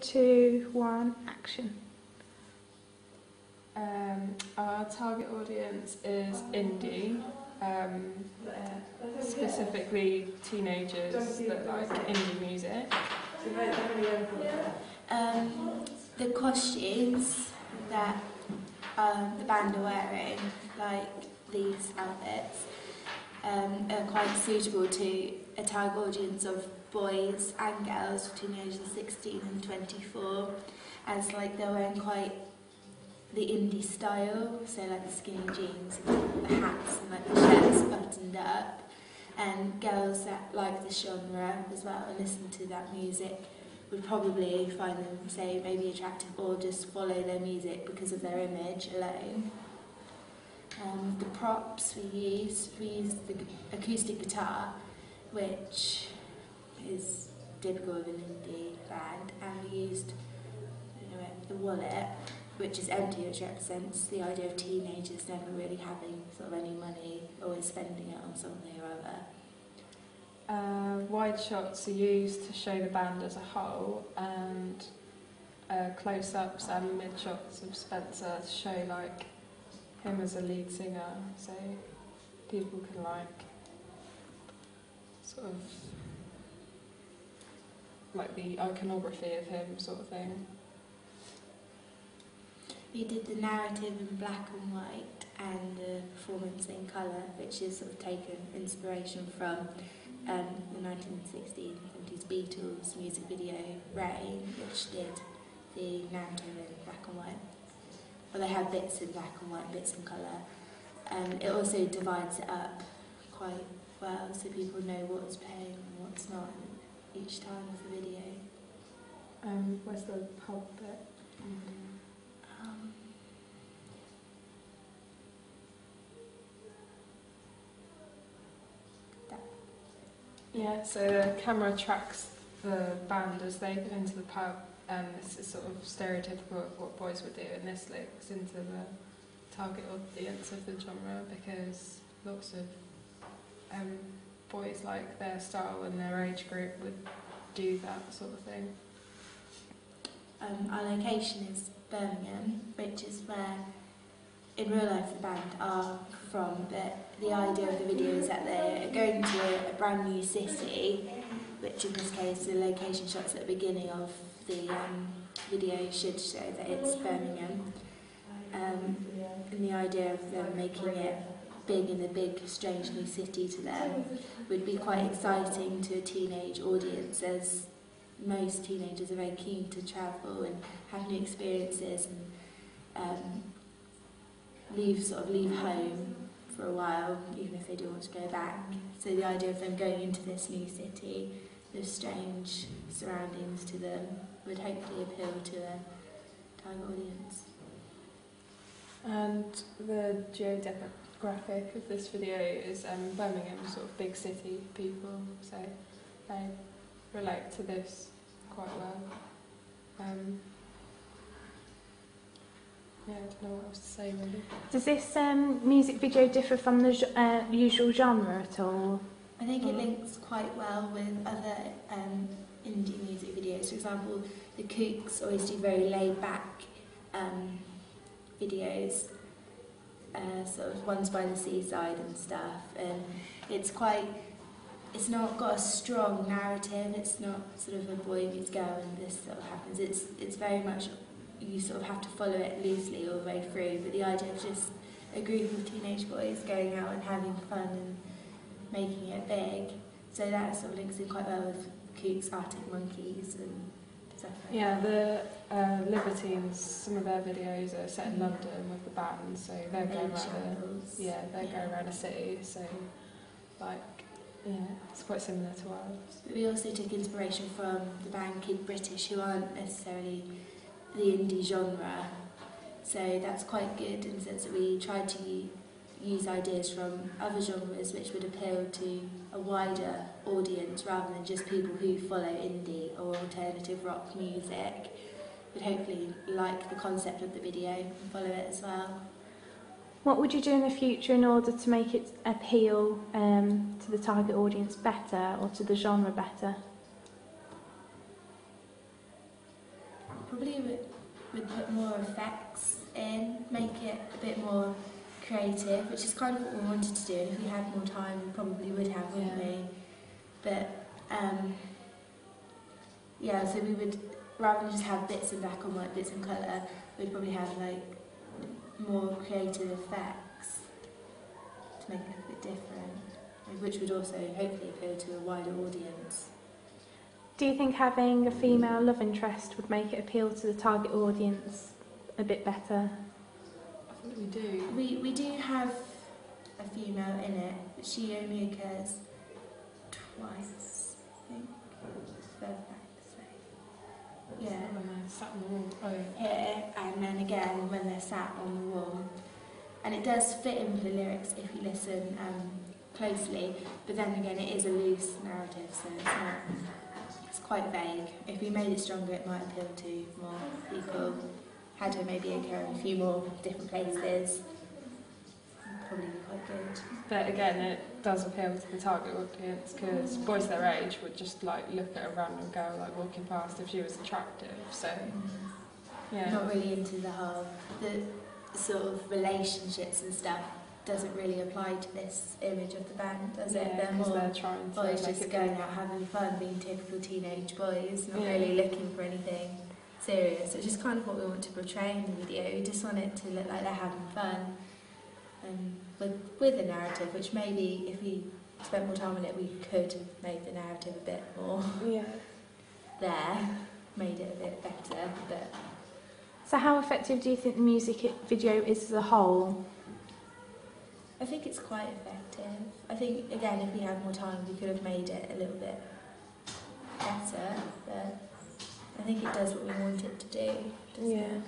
2, 1, action. Our target audience is indie, specifically teenagers that like indie music. The costumes that the band are wearing, like these outfits, are quite suitable to a target audience of boys and girls between the ages of 16 and 24, as like they're wearing quite the indie style, so like the skinny jeans and the hats and like the shirts buttoned up, and girls that like the genre as well and listen to that music would probably find them, say, maybe attractive or just follow their music because of their image alone. The props we used the acoustic guitar, which is typical of an indie band, and we used the wallet, which is empty, which represents the idea of teenagers never really having sort of any money, always spending it on something or other. Wide shots are used to show the band as a whole, and close-ups and mid-shots of Spencer to show like him as a lead singer, so people can like sort of like the iconography of him sort of thing. We did the narrative in black and white and the performance in colour, which is sort of taken inspiration from the 1960s Beatles music video Rain, which did the narrative in black and white. Well, they have bits in black and white, bits in colour. It also divides it up quite well, so people know what's playing and what's not each time of the video. Where's the pub bit? Yeah, so the camera tracks the band as they go into the pub, and this is sort of stereotypical of what boys would do, and this links into the target audience of the genre because lots of boys like their style and their age group would do that sort of thing. Our location is Birmingham, which is where in real life the band are from, but the idea of the video is that they're going to a brand new city, which in this case the location shots at the beginning of the video should show that it's Birmingham, and the idea of them making it big in a big strange new city to them would be quite exciting to a teenage audience, as most teenagers are very keen to travel and have new experiences and leave home for a while, even if they do want to go back. So the idea of them going into this new city, the strange surroundings to them, would hopefully appeal to a target audience. And the geodemographic of this video is Birmingham, sort of big city people, so they relate to this quite well. Yeah, I don't know what else to say really. Does this music video differ from the usual genre at all? I think it links quite well with other indie music videos. For example, the Kooks always do very laid-back videos, sort of ones by the seaside and stuff. And it's not got a strong narrative. It's not sort of a boy meets girl and this sort of happens. It's very much, you sort of have to follow it loosely all the way through, but the idea of just a group of teenage boys going out and having fun and making it big, so that sort of links in quite well with Kooks, Arctic Monkeys and stuff like that. Yeah, the Libertines, some of their videos are set in London with the band, so they're going around a city, so like, yeah, it's quite similar to ours. But we also took inspiration from the band Kid British, who aren't necessarily the indie genre, so that's quite good in the sense that we tried to use ideas from other genres which would appeal to a wider audience rather than just people who follow indie or alternative rock music, would hopefully like the concept of the video and follow it as well. What would you do in the future in order to make it appeal to the target audience better, or to the genre better? probably would put more effects in, make it a bit more creative, which is kind of what we wanted to do. And if we had more time, we probably would have, wouldn't we? But yeah, so we would, rather than just have bits in black and white, bits in colour, we'd probably have like more creative effects to make it a bit different, which would also hopefully appeal to a wider audience. Do you think having a female love interest would make it appeal to the target audience a bit better? I think we do. We do have a female in it, but she only occurs twice, I think. Further back, so. Yeah. When they're sat on the wall. Oh, yeah. Here, and then again when they're sat on the wall. And it does fit in with the lyrics if you listen closely, but then again it is a loose narrative, so it's quite vague. If we made it stronger, it might appeal to more people. Had her maybe occur in a few more different places, probably be quite good. But again, it does appeal to the target audience because boys their age would just like look at a random girl like walking past if she was attractive. So yeah, Not really into the whole the sort of relationships and stuff. Doesn't really apply to this image of the band, does it? They're more they're trying to boys make just it going out having fun, being typical teenage boys, not Yeah. really looking for anything serious. It's just kind of what we want to portray in the video. We just want it to look like they're having fun, with a narrative, which maybe if we spent more time on it, we could have made the narrative a bit more made it a bit better. But So how effective do you think the music video is as a whole? I think it's quite effective. I think, again, if we had more time, we could have made it a little bit better, but I think it does what we want it to do, doesn't it?